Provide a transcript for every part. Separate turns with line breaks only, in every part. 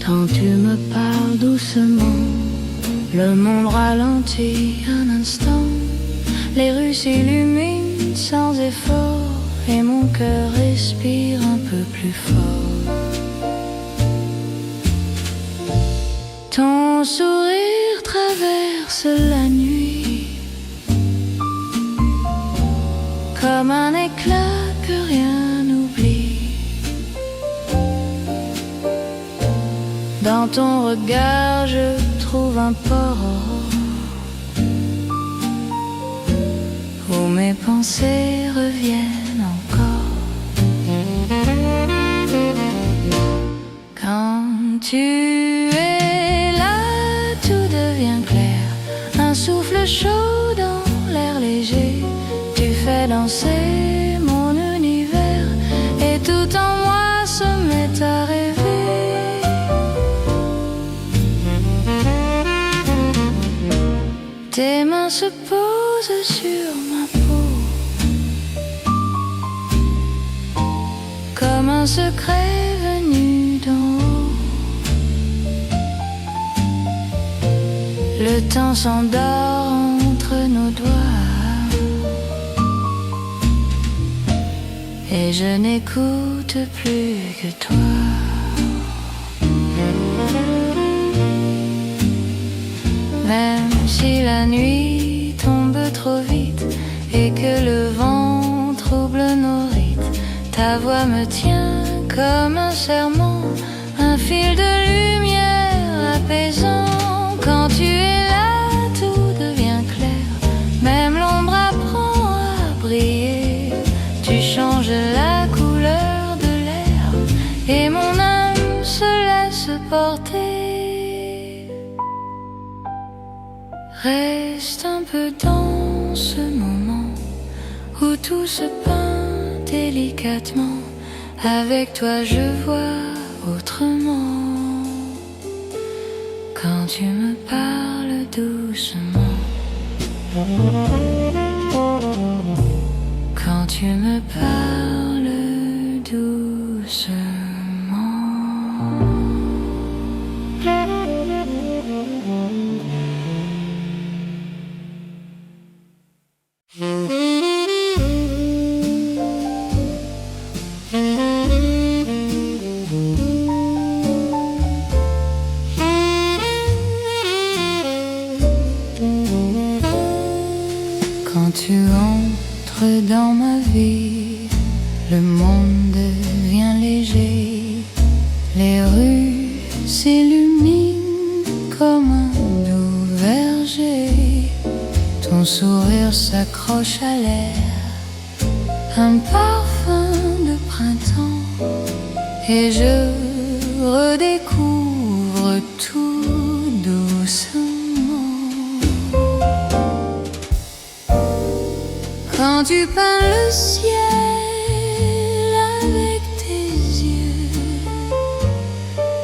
Quand tu me parles doucement, le monde ralentit un instant. Les rues s'illuminent sans effort et mon cœur respire un peu plus fort. Ton sourire traverse la nuit comme un éclat que rien n'oublie. Dans ton regard je trouve un port où mes pensées reviennent encore. Quand tu es là, tout devient clair. Un souffle chaud dans l'air léger. Tu fais danser mon univers et tout en moi se met à rêver. Tes mains se posent sur ma peau comme un secret venu d'en haut. Le temps s'endort entre nos doigts et je n'écoute plus que toi. Même si la nuit tombe trop vite et que le vent trouble nos rites, ta voix me tient comme un serment, un fil de lumière apaisant. Quand tu es là, tout devient clair, même l'ombre apprend à briller. Tu changes la couleur de l'air et mon âme se laisse porter. Reste un peu dans ce moment où tout se peint délicatement. Avec toi je vois autrement. Quand tu me parles doucement, quand tu me parles doucement. Quand tu entres dans ma vie, le monde devient léger. Les rues s'illuminent comme un doux verger. Ton sourire s'accroche à l'air, un parfum de printemps, et je redécouvre tout doucement. Quand tu peins le ciel avec tes yeux,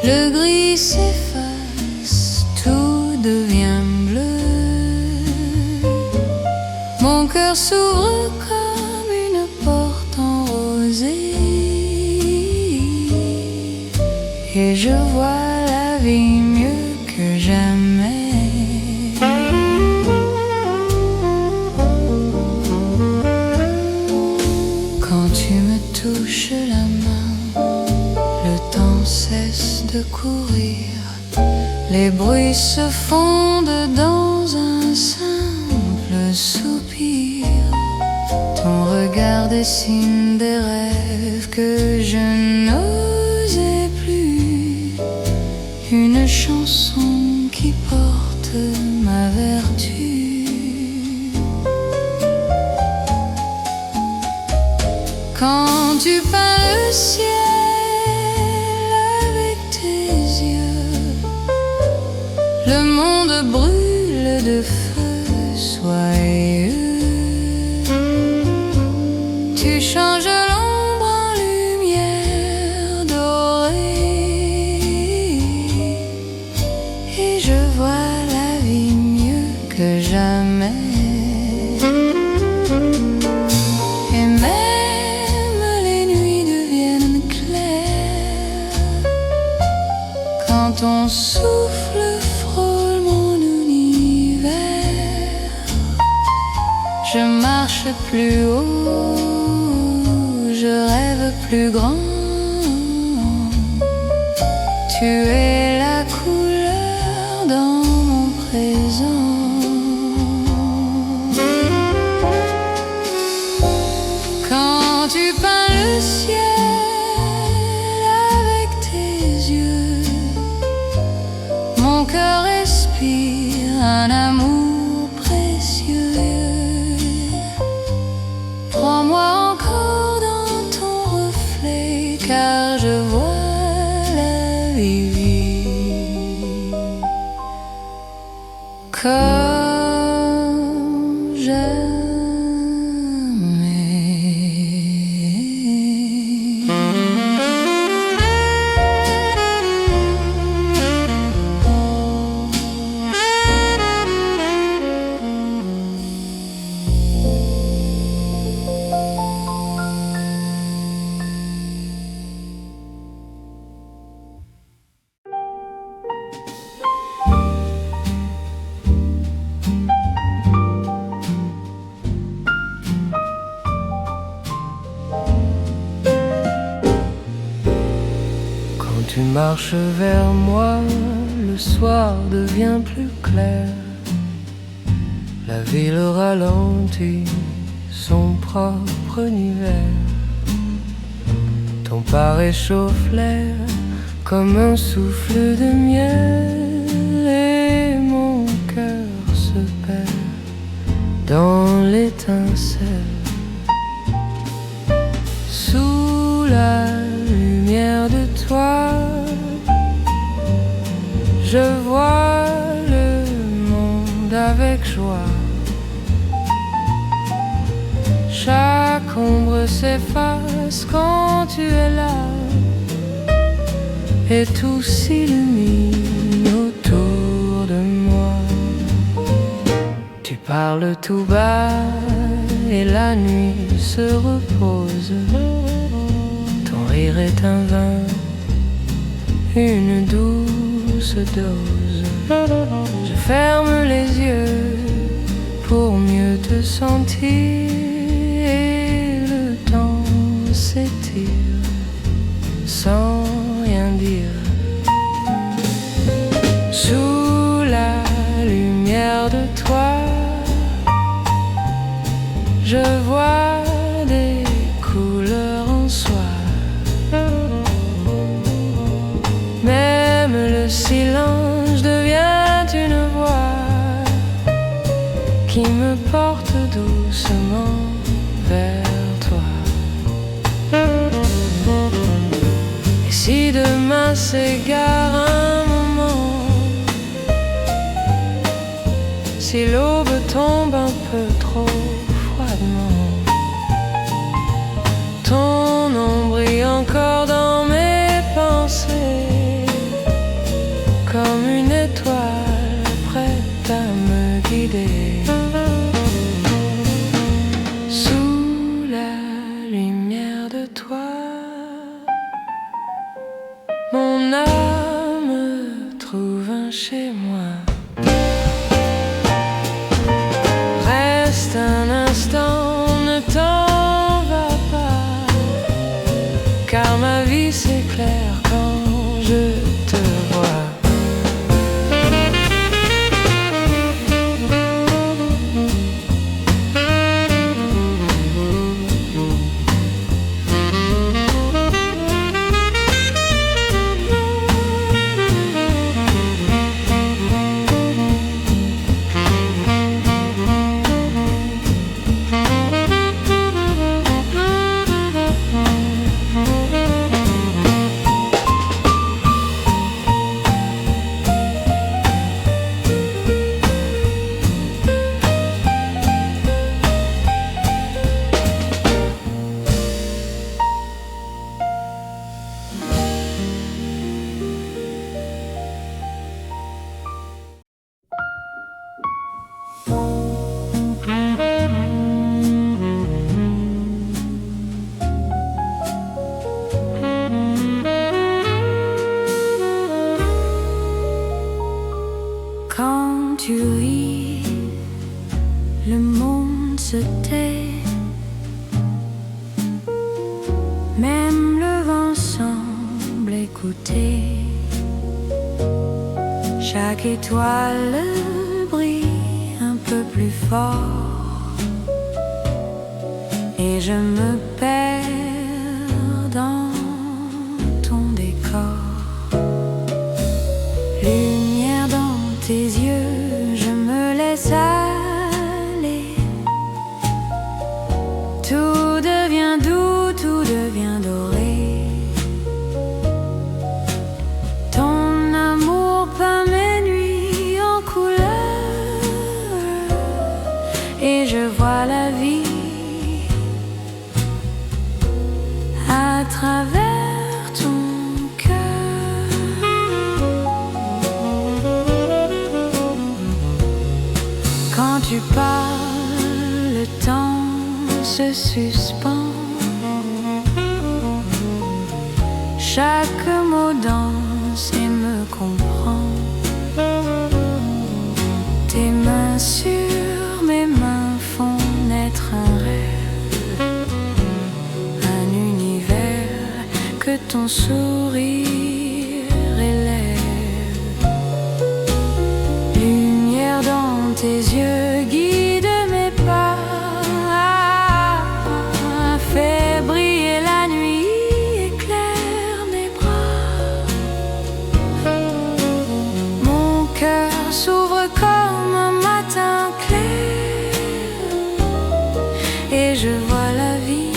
le gris s'efface, tout devient bleu. Mon cœur s'ouvre comme une porte en rosée et je vois la vie mieux que jamais. Quand tu me touches la main, le temps cesse de courir. Les bruits se fondent dans un simple soupir. Ton regard dessine des rêves que je n'osais plus. Une chanson qui porte ma vertu. Quand tu peins le ciel avec tes yeux, le monde brûle de feu, soyeux. que jamais. Et même les nuits deviennent claires quand ton souffle frôle mon univers. Je marche plus haut, je rêve plus grand. Tu es la couleur dans mon présent. Quand tu peins le ciel avec tes yeux, mon cœur respire un amour précieux. Prends-moi encore dans ton reflet, car je vois la vie comme jamais.
Tu marches vers moi, le soir devient plus clair. La ville ralentit son propre univers. Ton pas réchauffe l'air comme un souffle de miel. Et mon cœur se perd dans l'étincelle. Sous la lumière de toi, je vois le monde avec joie. Chaque ombre s'efface quand tu es là, et tout s'illumine autour de moi. Tu parles tout bas et la nuit se repose. Ton rire est un vin, une douce dose. Je ferme les yeux pour mieux te sentir, et le temps s'étire sans rien dire. Sous la lumière de toi, je vois des couleurs en soi. Même le silence devient une voix qui me porte doucement vers toi. Et si demain s'égare un moment, si l'aube tombe un peu trop froidement, ton nom brille encore dans mes pensées, comme une étoile prête à me guider. Sous la lumière de toi, mon âme trouve un chez moi. Reste un instant, ne t'en va pas, car ma
le monde se tait, même le vent semble écouter. Chaque étoile brille un peu plus fort, et je me perds dans ton décor. Lumière dans tes yeux, je me laisse aller. Tout devient doux, tout devient doré. Ton amour peint mes nuits en couleur, et je vois la vie à travers ton cœur. Quand tu parles, le temps se suspend. Chaque mot danse et me comprend. Tes mains sur mes mains font naître un rêve, un univers que ton sourire élève. Lumière dans tes yeux guide mes pas, fais briller la nuit, éclaire mes bras. Mon cœur s'ouvre comme un matin clair, et je vois la vie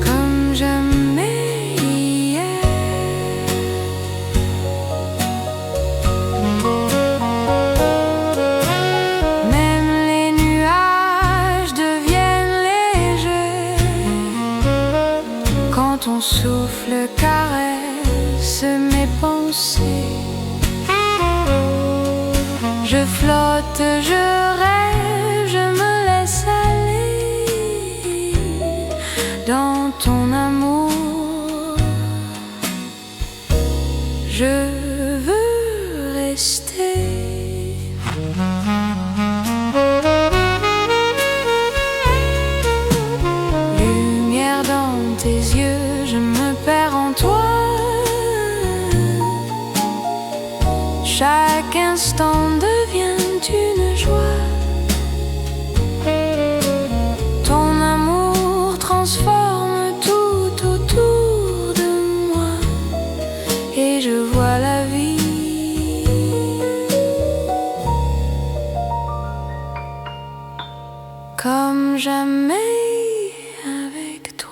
comme jamais hier. Même les nuages deviennent légers quand ton souffle caresse mes pensées. Je flotte, je rêve, je me laisse aller dans ton amour. Je veux rester. Lumière dans tes yeux, je me perds en toi. Chaque instant devient une joie. Ton amour transforme tout autour de moi, et je vois la vie comme jamais avec toi.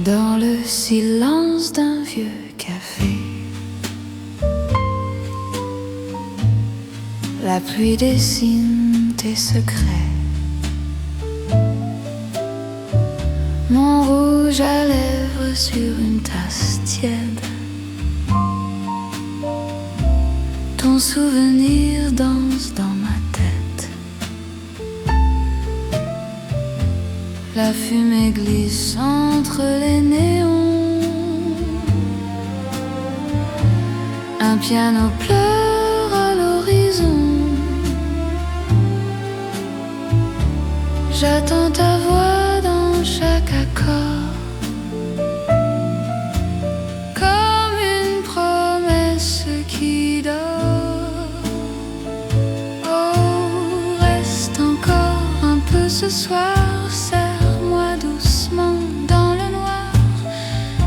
Dans le silence d'un vieux café, la pluie dessine tes secrets. Mon rouge à lèvres sur une tasse tiède, ton souvenir danse dans ma tête. La fumée glisse entre les néons, un piano pleure à l'horizon. J'attends ta voix dans chaque accord, comme une promesse qui dort. Oh, reste encore un peu ce soir, serre-moi doucement dans le noir.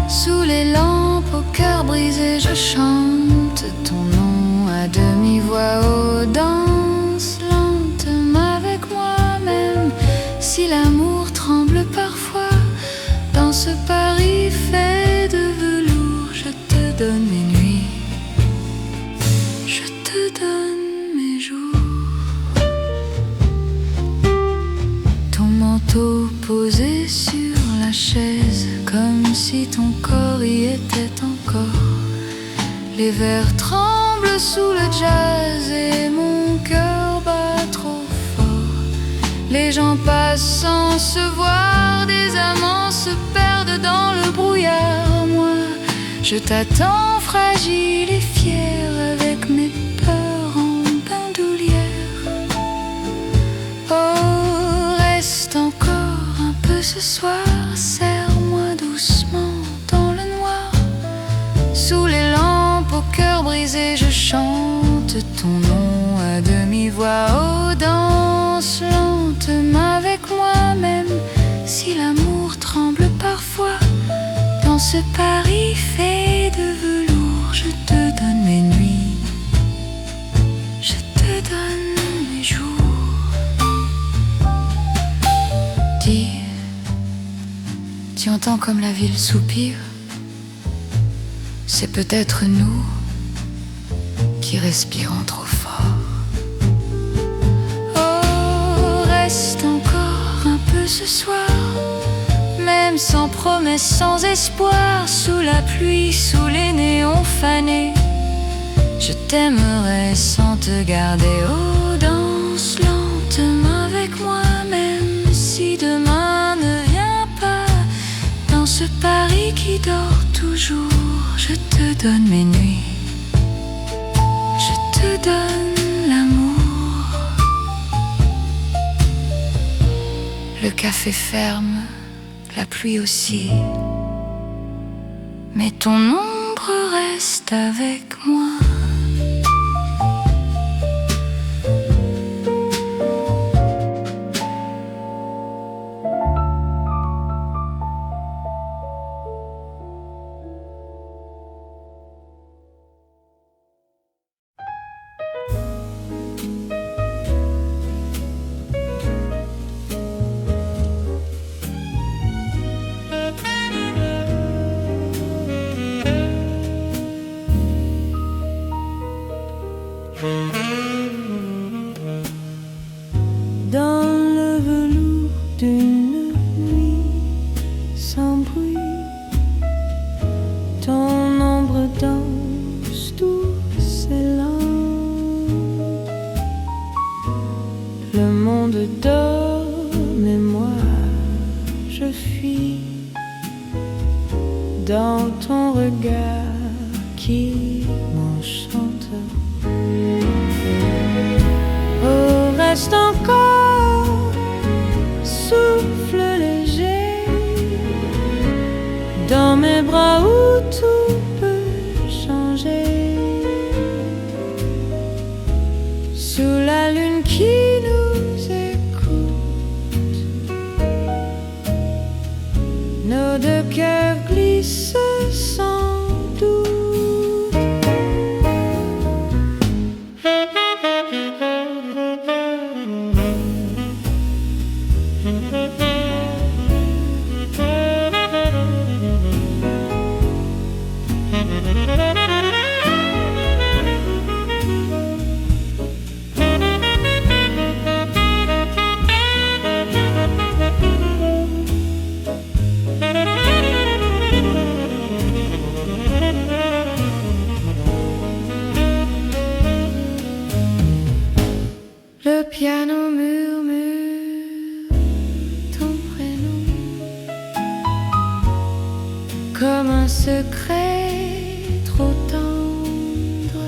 Sous les lampes, au cœur brisé, je chante ton nom à demi-voix. Oh, danse lentement avec moi, même si l'amour tremble parfois. Dans ce Paris fait de velours, je te donne mes nuits, je te donne mes jours. Ton manteau posé sur la chaise brise, comme si ton corps y était encore. Les vers tremblent sous le jazz et mon cœur bat trop fort. Les gens passent sans se voir, des amants se perdent dans le brouillard. Moi, je t'attends fragile et fière, avec mes peurs en bandoulière. Oh, reste encore un peu ce soir, serre-moi doucement dans le noir. Sous les lampes au cœur brisé, je chante ton nom à demi-voix. Oh, danse lentement avec moi, même si l'amour tremble parfois. Dans ce Paris fait de velours, je te donne mes nuits, je te donne mes jours. Dis, tu entends comme la ville soupire? C'est peut-être nous qui respirons trop fort. Oh, reste encore un peu ce soir, même sans promesse, sans espoir, sous la pluie, sous les néons fanés. Je t'aimerai sans te garder. Oh, danse lentement avec moi, même si demain ne vient pas. Dans ce Paris qui dort toujours, je te donne mes nuits, je te donne l'amour. Le café ferme, la pluie aussi, mais ton ombre reste avec moi.
Dans le velours d'une nuit sans bruit, ton ombre danse douce et lente. Le monde dort, mais moi je fuis dans ton regard qui m'enchante. Oh, reste encore, souffle léger, dans mes bras où tout peut changer. Sous la lune qui nous écoute, nos deux cœurs glissent sans doute.
Le piano murmure ton prénom comme un secret trop tendre.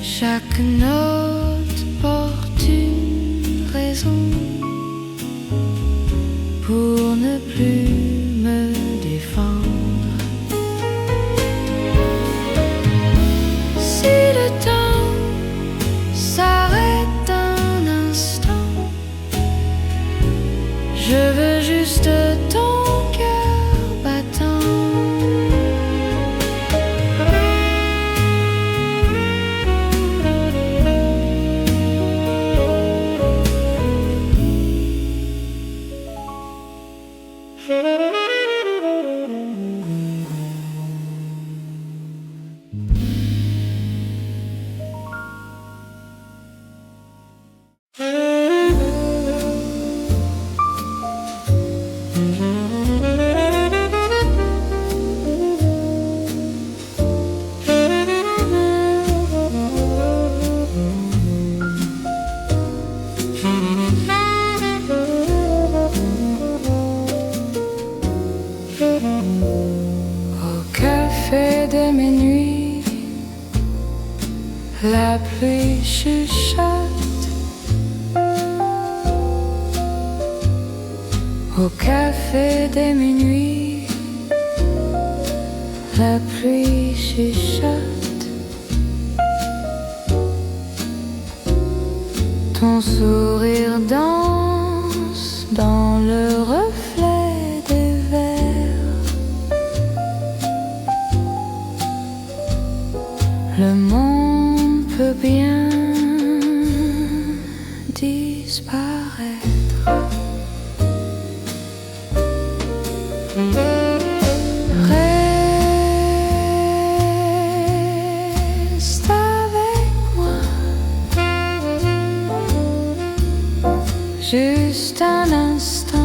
Chaque note porte une raison pour ne plus me défendre. Si le temps s'arrête un instant, je veux juste ton cœur battant. La pluie chuchote au café des minuit. La pluie chuchote. Ton sourire danse dans le reflet des verres. Le monde peut bien disparaître. Reste avec moi, juste un instant.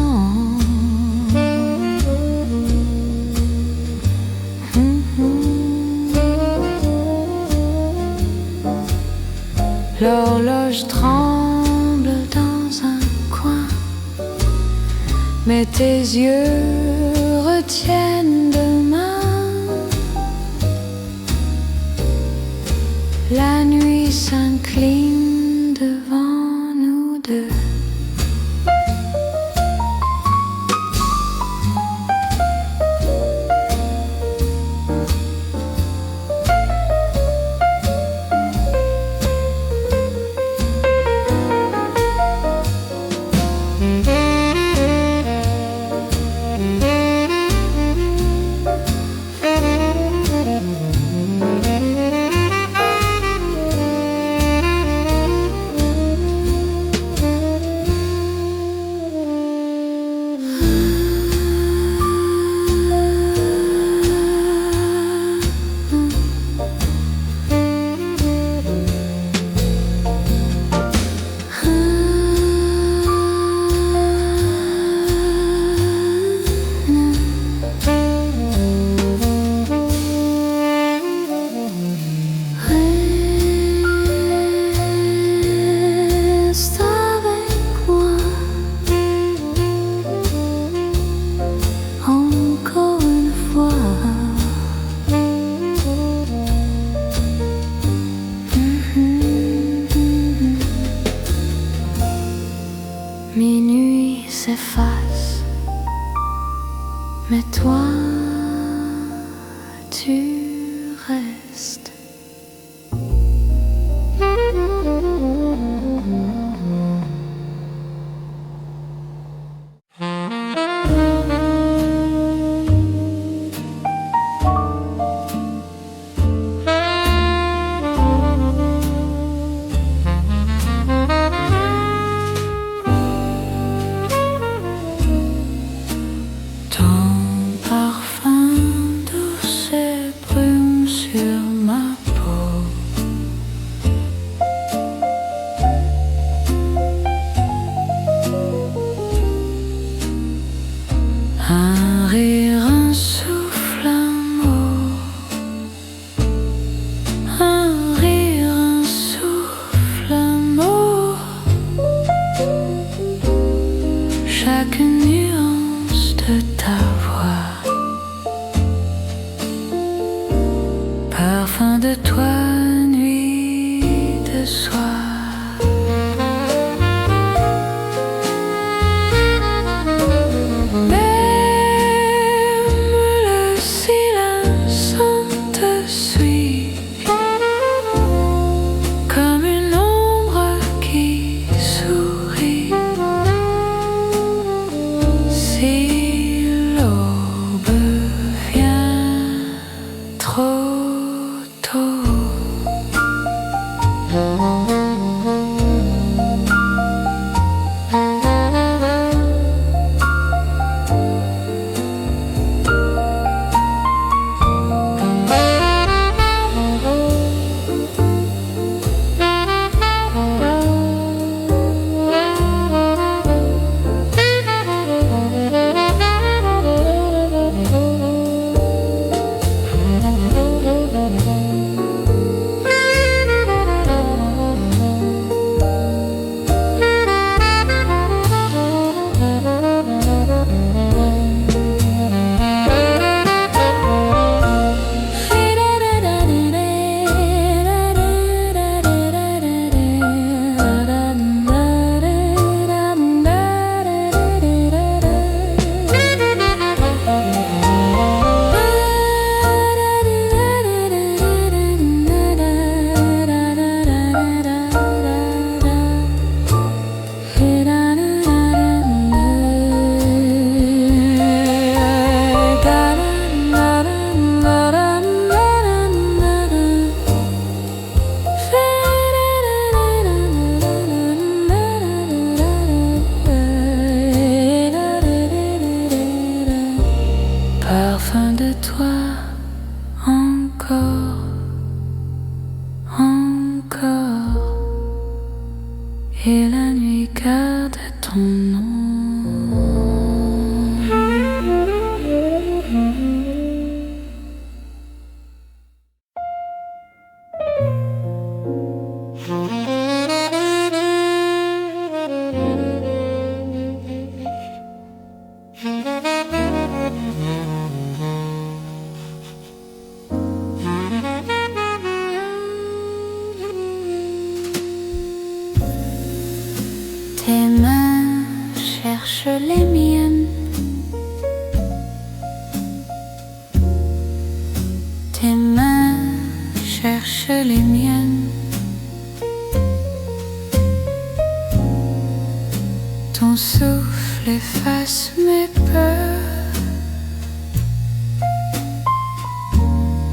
L'horloge tremble dans un coin, mais tes yeux retiennent demain. La nuit s'incline devant nous deux. Minuit s'efface, mais toi, tu restes. Un rire, un souffle, un mot. Un rire, un souffle, un mot. Chaque nuance de ta voix, parfum de toi, nuit de soir. parfum de toi, encore, encore, et la nuit garde ton nom. Tes mains cherchent les miennes, tes mains cherchent les miennes, ton souffle efface mes peurs.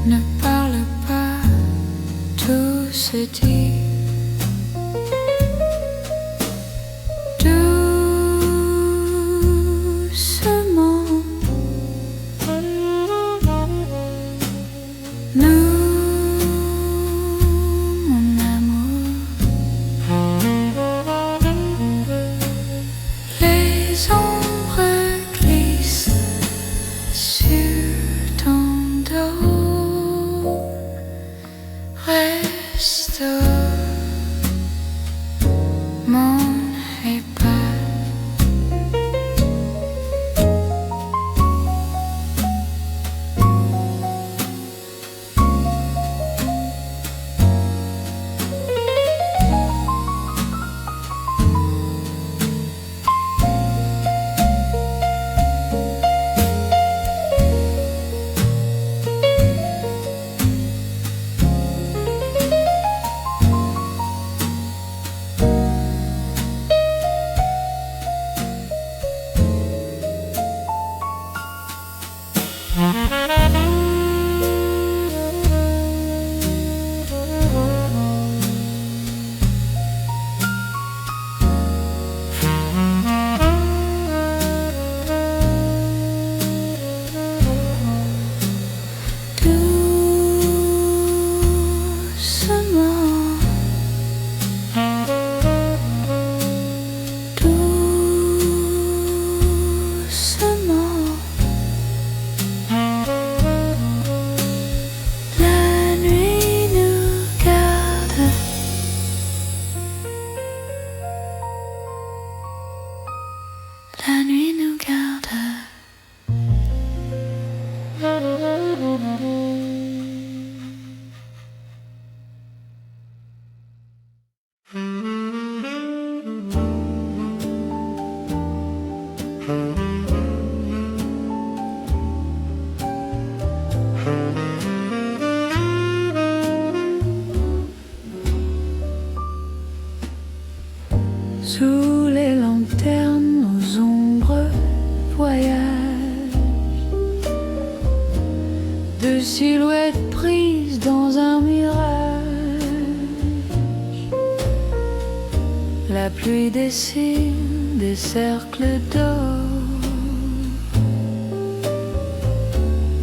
Ne parle pas, tout se dit. Reste mon épave. La nuit nous garde. Sous les lanternes, nos ombres voyagent, de silhouettes prises dans un mirage. La pluie dessine des cercles d'or,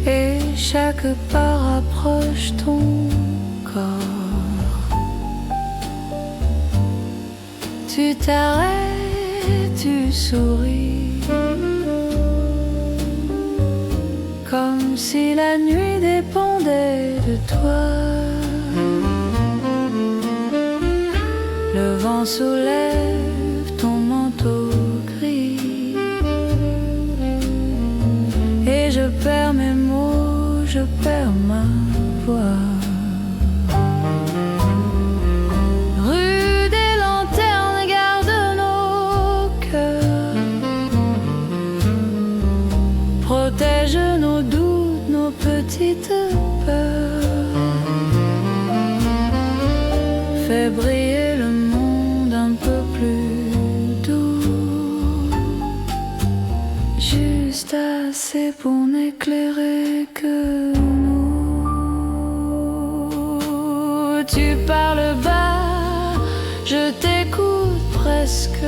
et chaque pas rapproche ton corps. Tu t'arrêtes, tu souris, comme si la nuit dépendait de toi. Le vent soulève ton manteau gris, et je perds mes mots, je perds ma voix. Protège nos doutes, nos petites peurs. Fais briller le monde un peu plus doux, juste assez pour n'éclairer que nous. Tu parles bas, je t'écoute presque.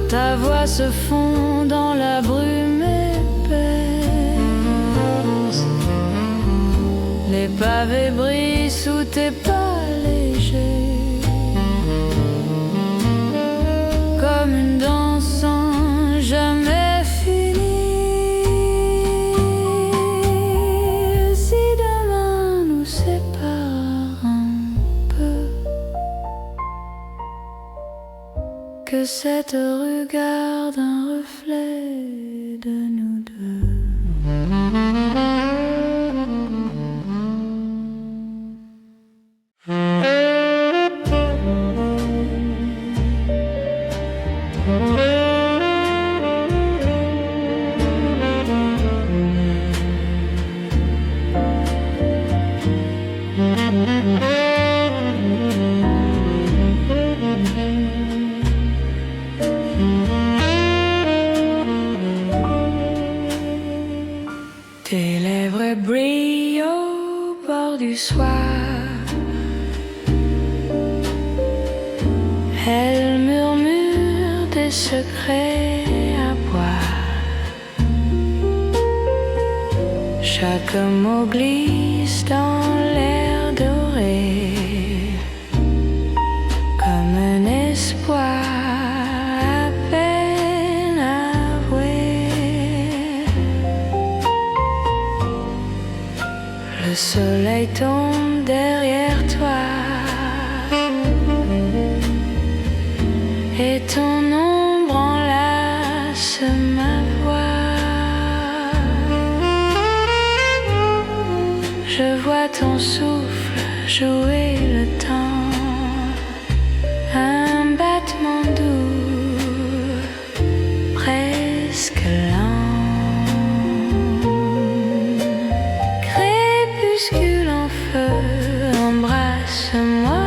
Ta voix se fond dans la brume épaisse. Les pavés brillent sous tes pas légers, comme une danse sans jamais finie. Si demain nous sépare un peu, que cette rue garde un reflet de nous deux. Tes lèvres brillent au bord du soir. Elles murmurent des secrets à boire. Chaque mot glisse dans l'air doré, comme un espoir à peine avoué. Le soleil tombe derrière toi et ton ombre enlace ma voix. Je vois ton souffle jouer le temps, un battement doux, presque lent. Crépuscule en feu, embrasse-moi.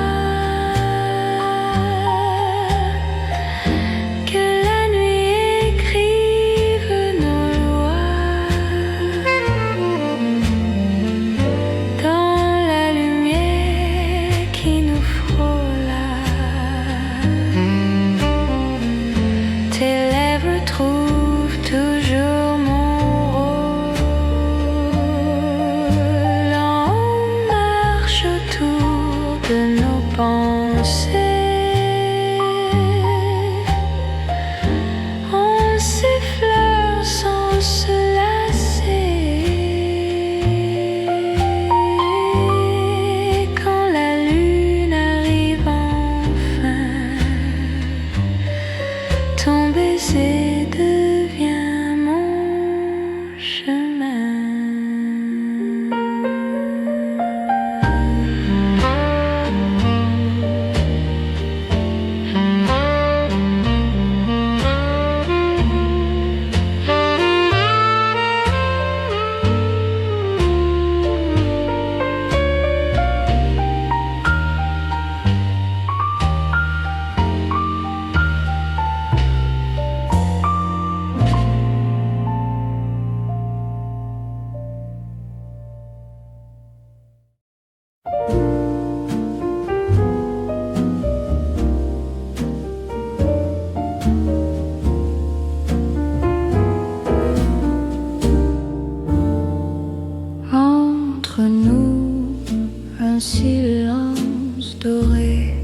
Silence doré,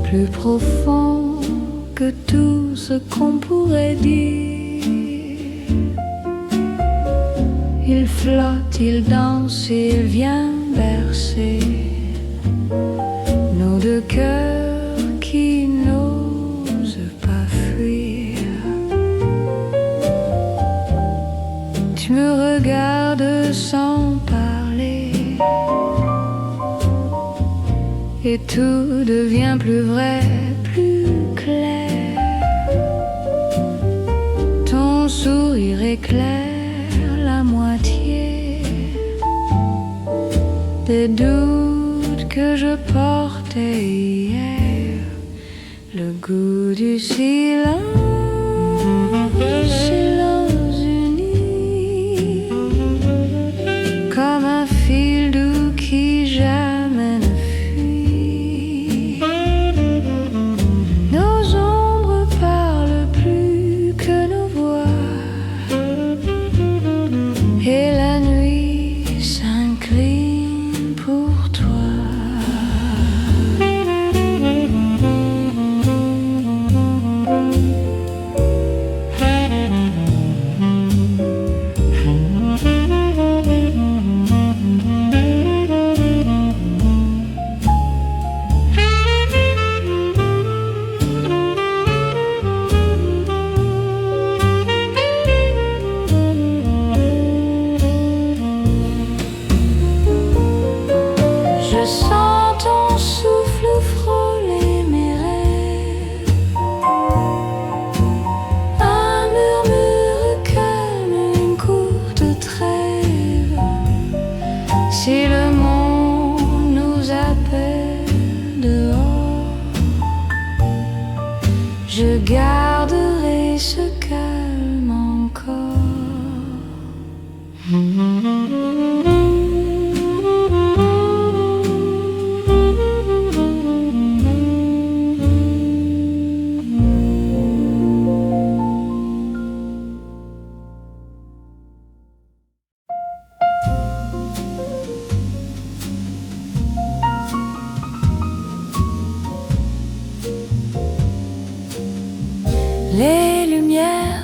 plus profond que tout ce qu'on pourrait dire. Il flotte, il danse, il vient bercer nos deux cœurs qui n'osent pas fuir. Tu me regardes sans parler, et tout devient plus vrai, plus clair. Ton sourire éclaire la moitié des doutes que je portais hier. Le goût du silence, silence uni, comme un fil doux qui jamais ne fuit. Nos ombres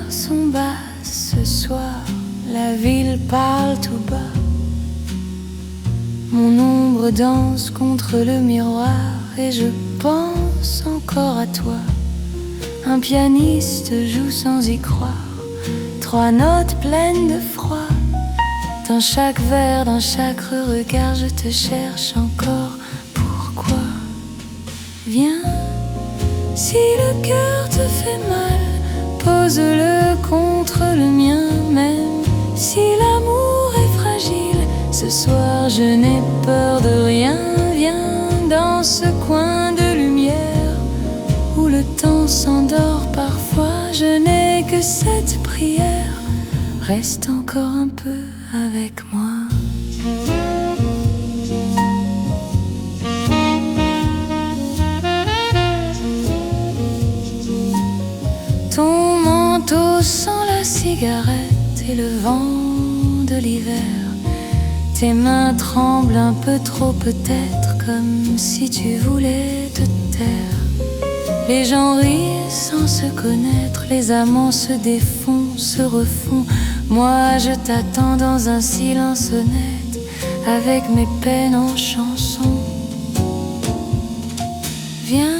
sont basses ce soir, la ville parle tout bas. Mon ombre danse contre le miroir et je pense encore à toi. Un pianiste joue sans y croire, 3 notes pleines de froid. Dans chaque vers, dans chaque regard, je te cherche encore. Pourquoi? Viens, si le cœur te fait mal, pose-le contre le mien. Même si l'amour est fragile, ce soir je n'ai peur de rien. Viens dans ce coin de lumière où le temps s'endort parfois. Je n'ai que cette prière, reste encore un peu avec moi. Ton manteau sent la cigarette et le vent de l'hiver. Tes mains tremblent un peu trop peut-être, comme si tu voulais te taire. Les gens rient sans se connaître, les amants se défont, se refont. Moi je t'attends dans un silence honnête, avec mes peines en chanson. Viens,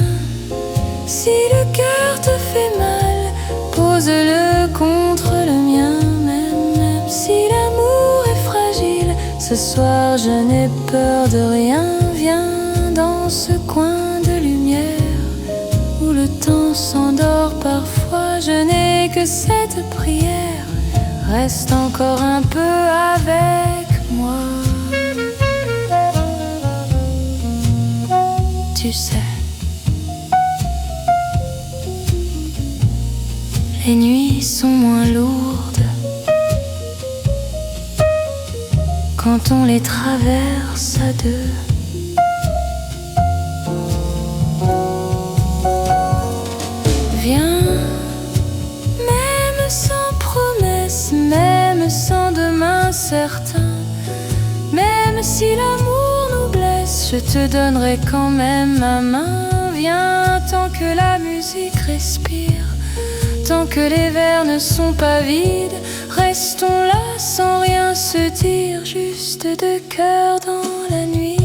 si le cœur te fait mal, pose-le contre le mien. Même si l'amour est fragile, ce soir je n'ai peur de rien. Viens dans ce coin de lumière où le temps s'endort parfois. Je n'ai que cette prière, reste encore un peu avec moi. Tu sais, les nuits sont moins lourdes quand on les traverse à deux. Viens, même sans promesse, même sans demain certain, même si l'amour nous blesse, je te donnerai quand même ma main. Viens, tant que la musique respire, tant que les vers ne sont pas vides, restons là sans rien se dire, juste deux cœurs dans la nuit.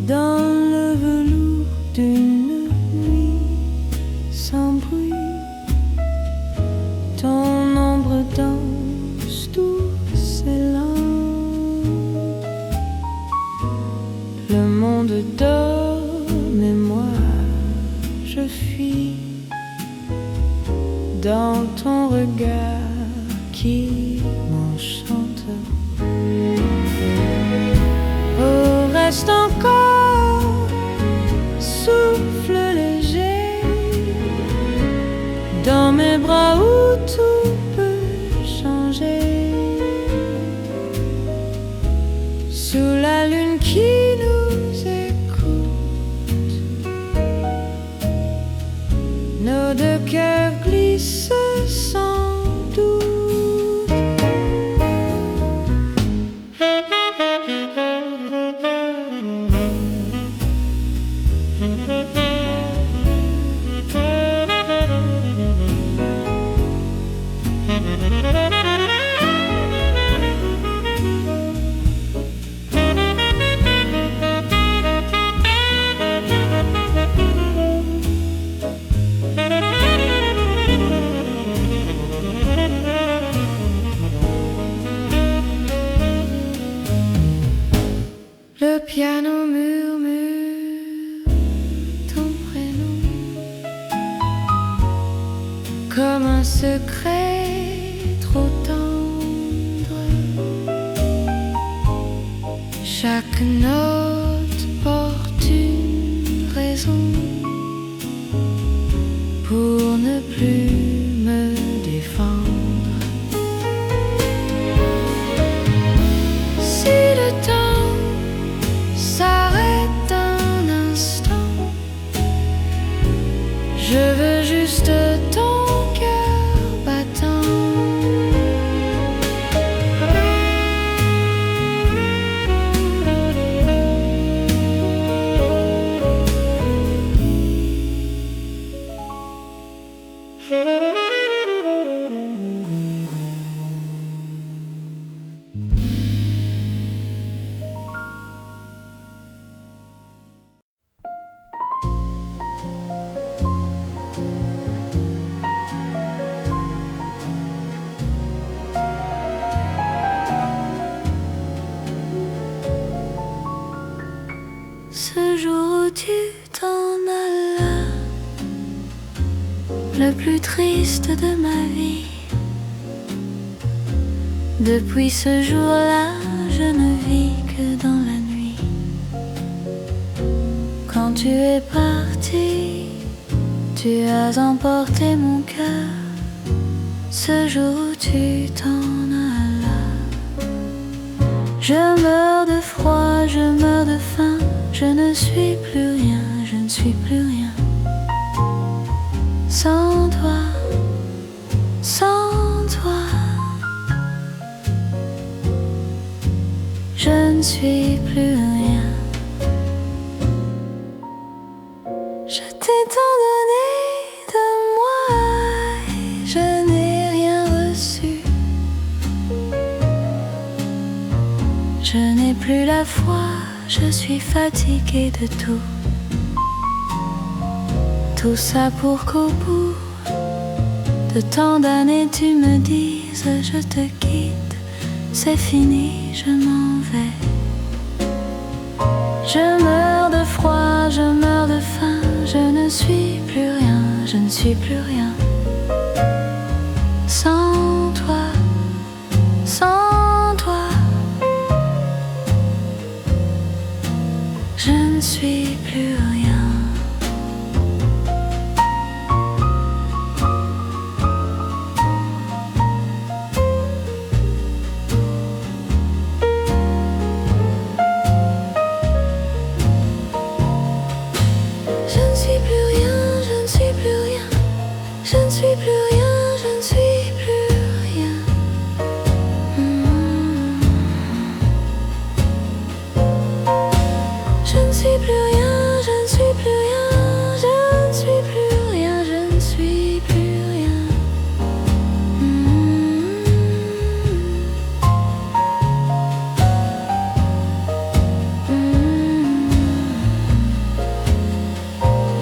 Dans le velours d'une nuit sans bruit, ton ombre danse douce et lente. Le monde dort, mais moi je fuis dans ton regard qui m'enchante. Oh, reste encore, souffle léger, dans mes bras où tout peut changer. Sous la lune qui nous écoute, nos deux cœurs glissent sans doute. Le piano murmure ton prénom comme un secret trop tendre.
Chaque note porte une raison pour ne plus me défendre. Si le temps s'arrête un instant, je veux juste ton cœur battant. Ce jour où tu t'en allas, le plus triste de ma vie. Depuis ce jour-là, je ne vis que dans la nuit. Quand tu es parti, tu as emporté mon cœur. Ce jour où tu t'en allas, je meurs de froid, je meurs de faim. Je ne suis plus rien, je ne suis plus rien. Sans toi, sans toi, je ne suis plus rien. Je t'ai tant donné de moi et je n'ai rien reçu. Je n'ai plus la foi. Je suis fatiguée de tout. Tout ça pour qu'au bout de tant d'années tu me dises je te quitte, c'est fini, je m'en vais. Je meurs de froid, je meurs de faim. Je ne suis plus rien, je ne suis plus rien. Sans toi, sans toi, je ne suis plus rien. Je ne suis plus rien, je ne suis plus rien. Je ne suis plus rien, je ne suis plus rien. Je ne suis plus rien, je ne suis plus rien, je ne suis plus rien, je ne suis plus rien.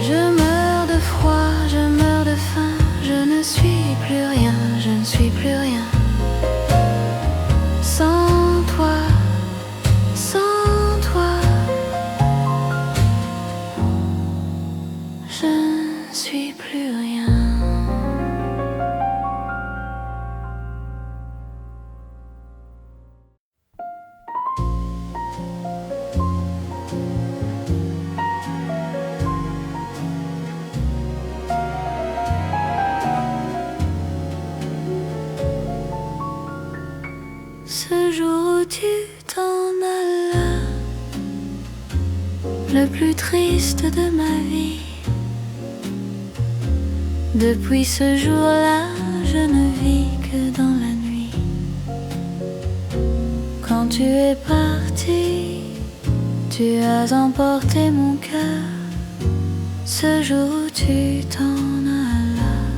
Je meurs de froid, je meurs de faim, je ne suis plus rien, je ne suis plus rien. Sans toi, sans toi, je ne suis plus rien. Ce jour où tu t'en allas, le plus triste de ma vie. Depuis ce jour-là, je ne vis que dans la nuit. Quand tu es parti, tu as emporté mon cœur. Ce jour où tu t'en allas,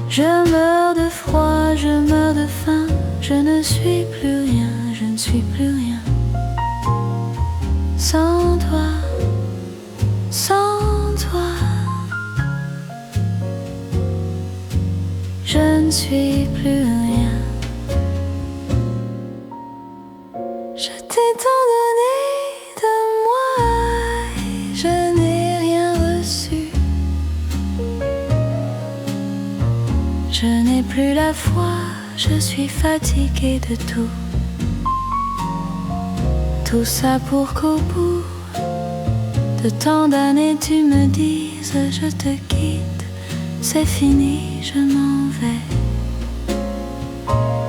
je meurs de froid, je meurs de faim. Je ne suis plus rien, je ne suis plus rien. Sans toi, sans toi, je ne suis plus rien. Je t'ai tant donné de moi et je n'ai rien reçu. Je n'ai plus la foi, je suis fatiguée de tout. Tout ça pour qu'au bout de tant d'années tu me dises je te quitte, c'est fini, je m'en vais.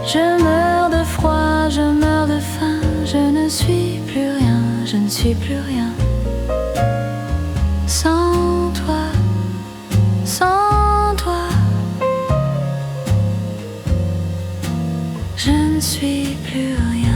Je meurs de froid, je meurs de faim, je ne suis plus rien, je ne suis plus rien. Sans toi, sans toi, je ne suis plus rien.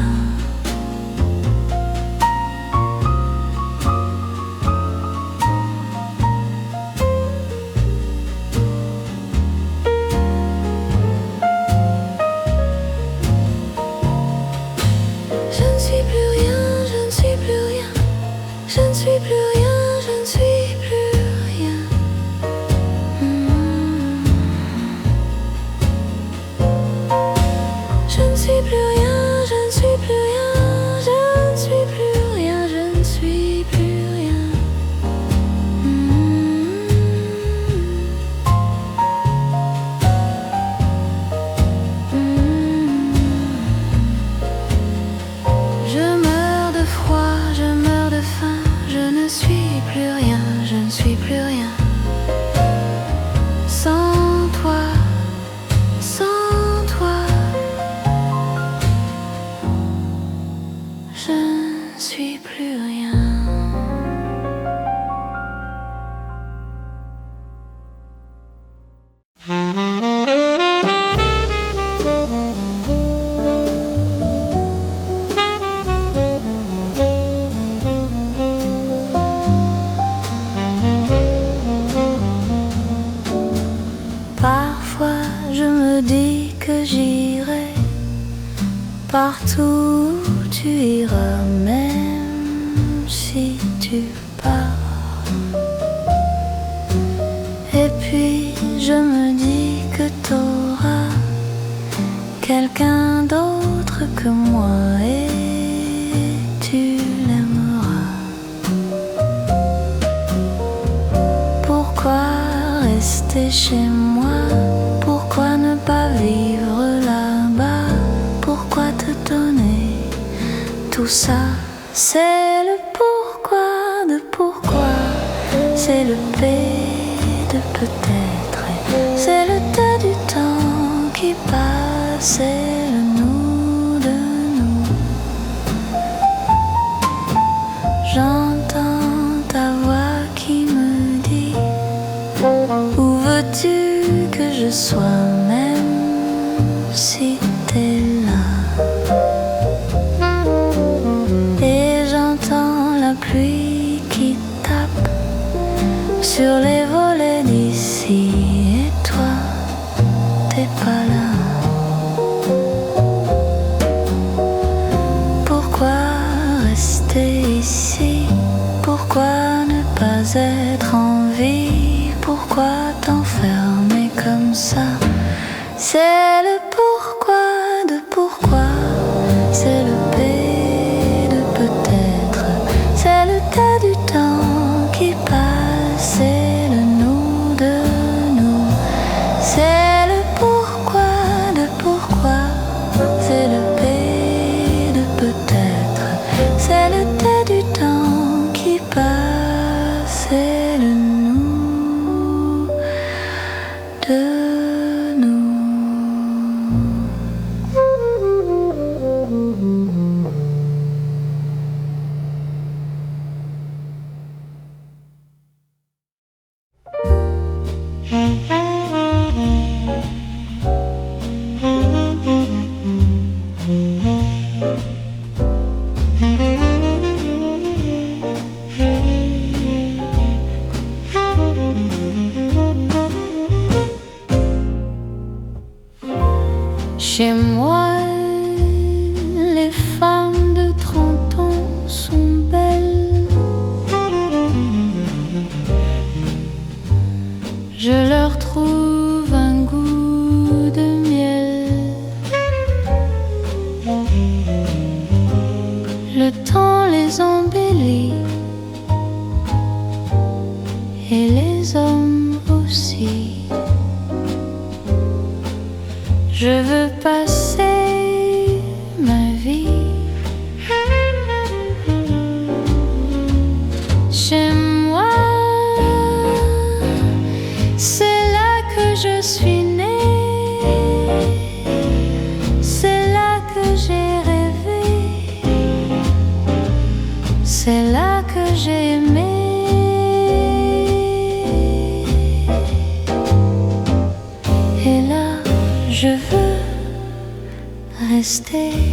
Parfois je me dis que j'irai partout où tu iras, même si tu pars. Et puis je me dis que t'auras quelqu'un d'autre que moi et tu l'aimeras. Pourquoi rester chez moi? Pourquoi ne pas vivre là-bas? Pourquoi te donner tout ça? C'est le pourquoi de pourquoi. C'est le P de peut-être. C'est le tas du temps qui passe. C'est le nous de nous. J'entends ta voix qui me dit: où veux-tu que je sois, même si t'es là? Et j'entends la pluie qui tape sur les volets d'ici. Et toi, t'es pas là. Pourquoi rester ici? Pourquoi ne pas être en vie? Pourquoi t'enfermer comme ça? C'est le pourquoi de pourquoi. C'est le P de peut-être. C'est le tas du temps qui passe. C'est le nous de nous. C'est le pourquoi de pourquoi. C'est le P de peut-être. C'est le tas du temps qui passe. C'est le nous de nous. Chez moi, les femmes de 30 ans sont belles. Je leur trouve un goût de miel. Le temps les embellit et les hommes aussi. Je veux passer ma vie rester.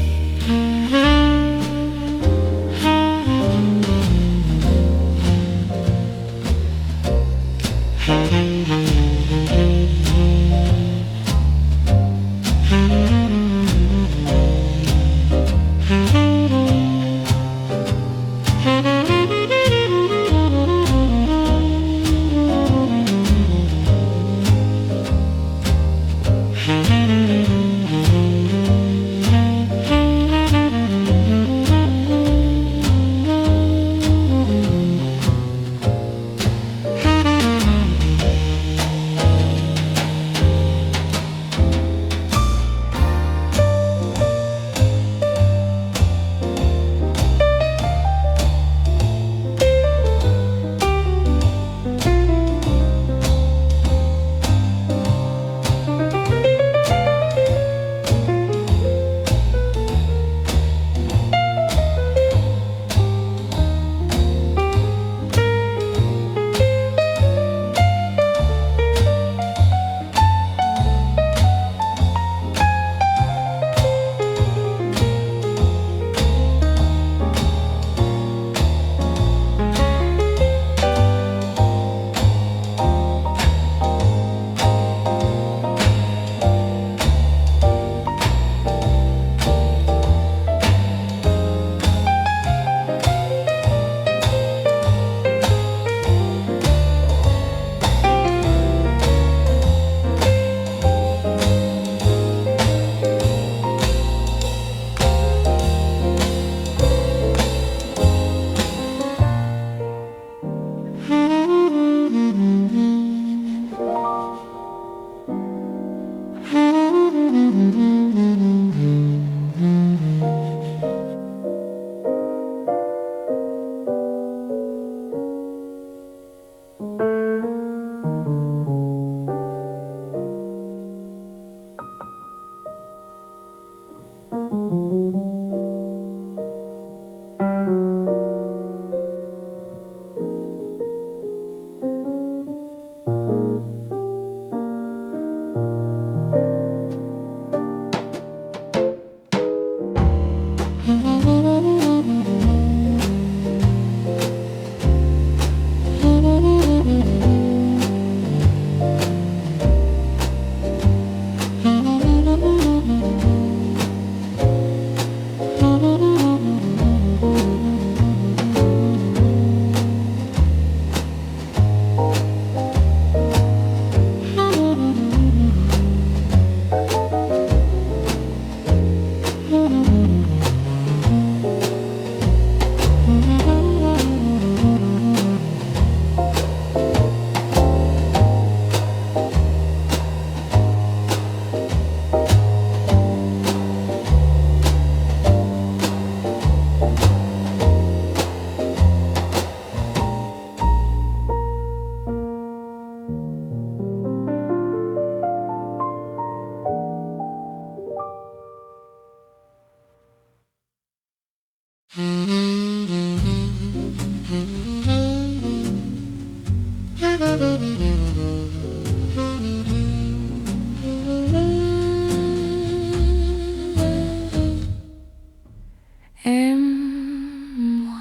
Aime-moi.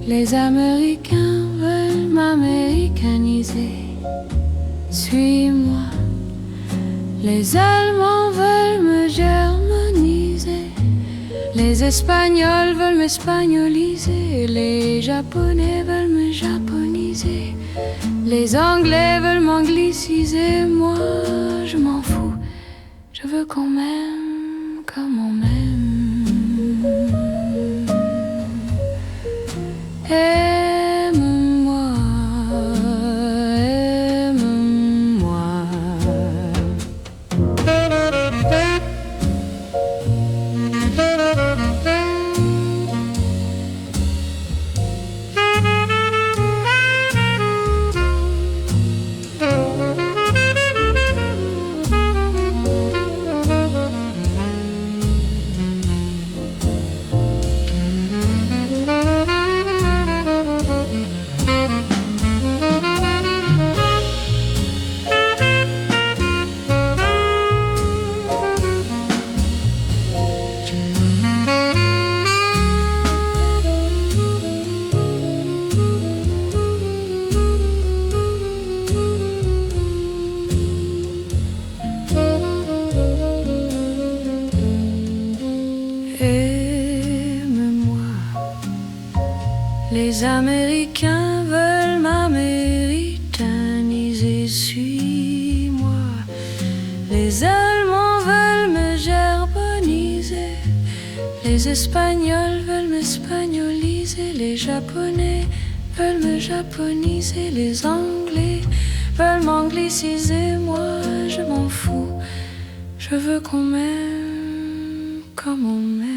Les Américains veulent m'américaniser. Suis-moi. Les Allemands veulent me germaniser. Les Espagnols veulent m'espagnoliser. Les Japonais veulent me japoniser. Les Anglais veulent m'angliciser. Moi, je m'en fous. Je veux qu'on m'aime comme on m'aime. Aime-moi, aime-moi.
Les Américains veulent m'américaniser, suis-moi. Les Allemands veulent me gerboniser. Les Espagnols veulent m'espagnoliser. Les Japonais veulent me japoniser. Les Anglais veulent m'angliciser. Moi, je m'en fous. Je veux qu'on m'aime comme on m'aime.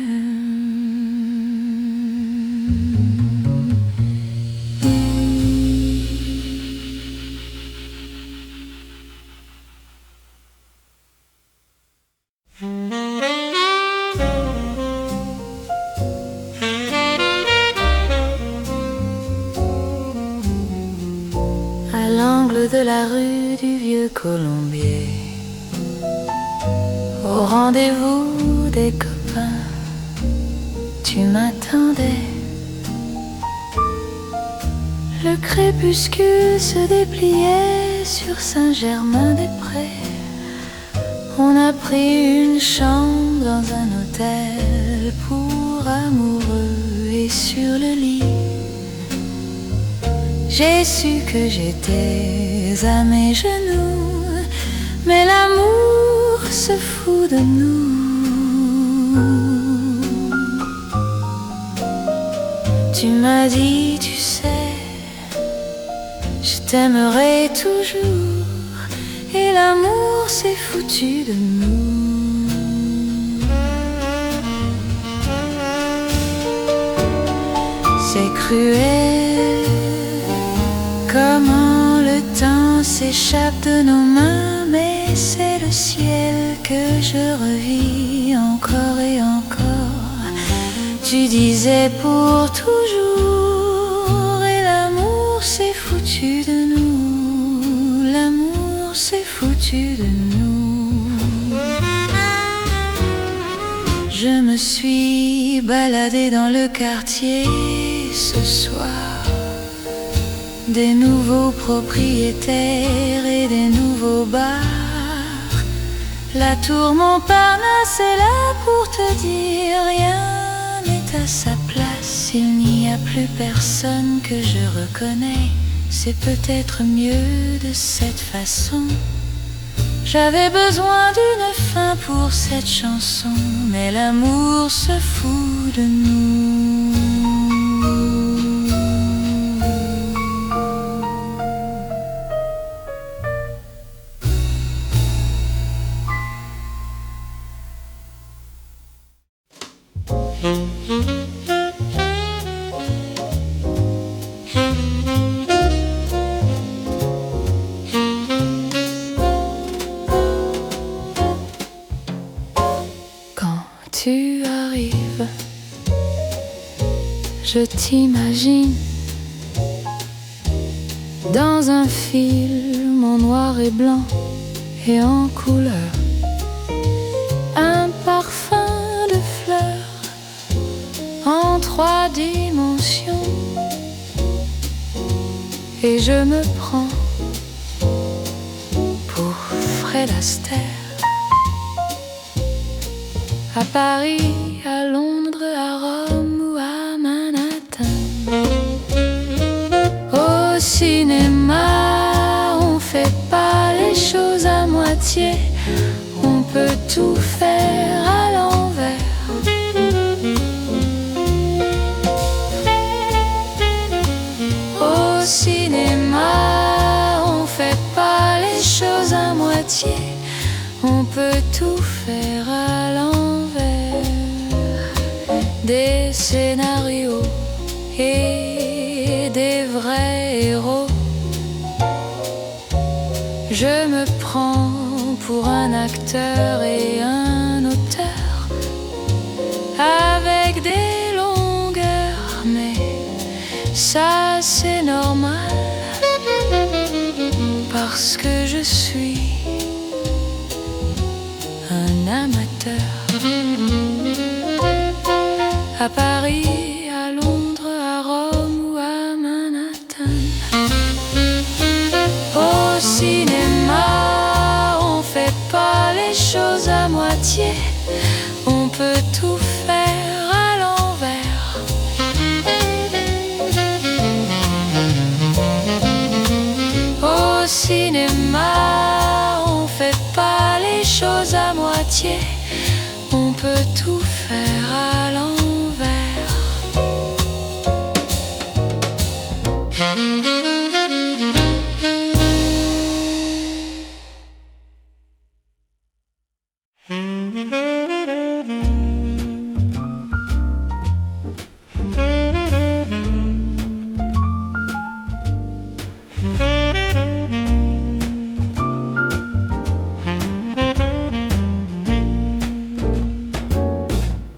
À l'angle de la rue du Vieux Colombier, au rendez-vous des copains, tu m'attendais. Le crépuscule se dépliait sur Saint-Germain-des-Prés. On a pris une chambre dans un hôtel pour amoureux et sur le lit, j'ai su que j'étais à mes genoux, mais l'amour se fout de nous. Tu m'as dit, tu sais, je t'aimerai toujours, et l'amour s'est foutu de nous. C'est cruel comment le temps s'échappe de nos mains, mais c'est le ciel que je revis encore et encore. Tu disais pour toujours, et l'amour s'est foutu de nous. L'amour s'est foutu de nous. Je me suis baladée dans le quartier ce soir. Des nouveaux propriétaires et des nouveaux bars. La tour Montparnasse est là pour te dire, rien n'est à sa place. Il n'y a plus personne que je reconnais. C'est peut-être mieux de cette façon. J'avais besoin d'une fin pour cette chanson, mais l'amour se fout de nous. Quand tu arrives, je t'imagine dans un film en noir et blanc et en couleur, un parfum de fleurs en 3 dimensions, et je me prends pour Fred Astaire. À Paris, à Londres, à Rome ou à Manhattan. Au cinéma, on fait pas les choses à moitié. On peut tout faire à l'envers. Au cinéma, on fait pas les choses à moitié. On peut tout faire à l'envers. Des scénarios et des vrais héros. Je me prends pour un acteur et un auteur, avec des longueurs, mais ça c'est normal, parce que je suis un amateur. À Paris, à Londres, à Rome ou à Manhattan. Au cinéma, on fait pas les choses à moitié. On peut tout faire à l'envers. l'amitié, on peut tout faire à l'envers.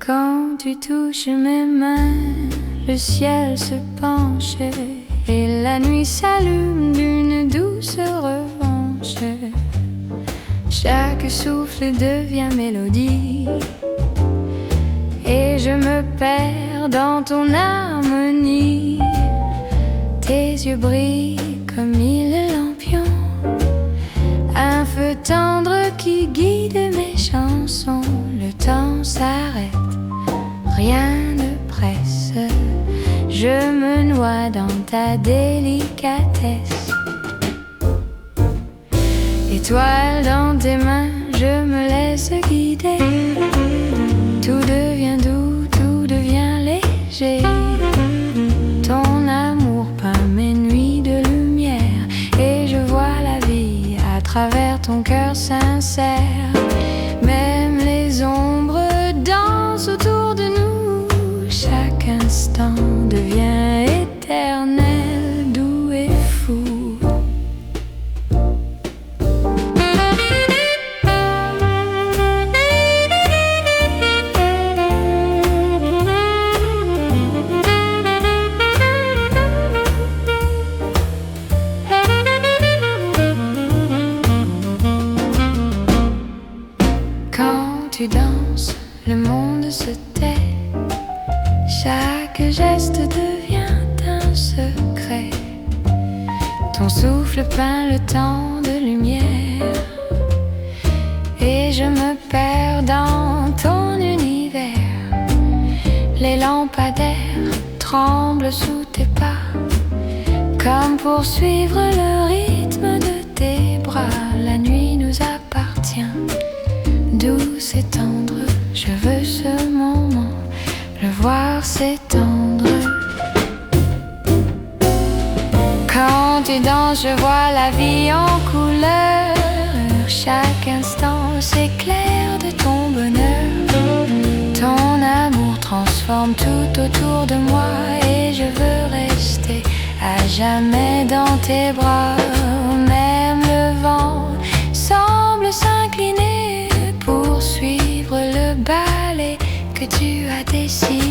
Quand tu touches mes mains, le ciel se penche et la nuit s'allume d'une douce revanche. Chaque souffle devient mélodie et je me perds dans ton harmonie. Tes yeux brillent comme mille lampions, un feu tendre qui guide mes chansons. Le temps s'arrête, rien ne presse, je me noie dans ta délicatesse. Étoile dans tes mains, je me laisse guider. Tout devient doux, tout devient léger. Ton amour peint mes nuits de lumière et je vois la vie à travers ton cœur sincère. Même les ombres dansent autour de nous. Chaque instant devient éternel, doux et fou. Tu danses, le monde se tait. Chaque geste devient un secret. Ton souffle peint le temps de lumière et je me perds dans ton univers. Les lampadaires tremblent sous tes pas, comme pour suivre le rythme de tes bras. La nuit nous appartient, douce et tendre, je veux ce moment, le voir s'étendre. Quand tu danses, je vois la vie en couleur. Chaque instant s'éclaire de ton bonheur. Ton amour transforme tout autour de moi et je veux rester à jamais dans tes bras. Même le vent semble s'incliner pour suivre le ballet que tu as dessiné.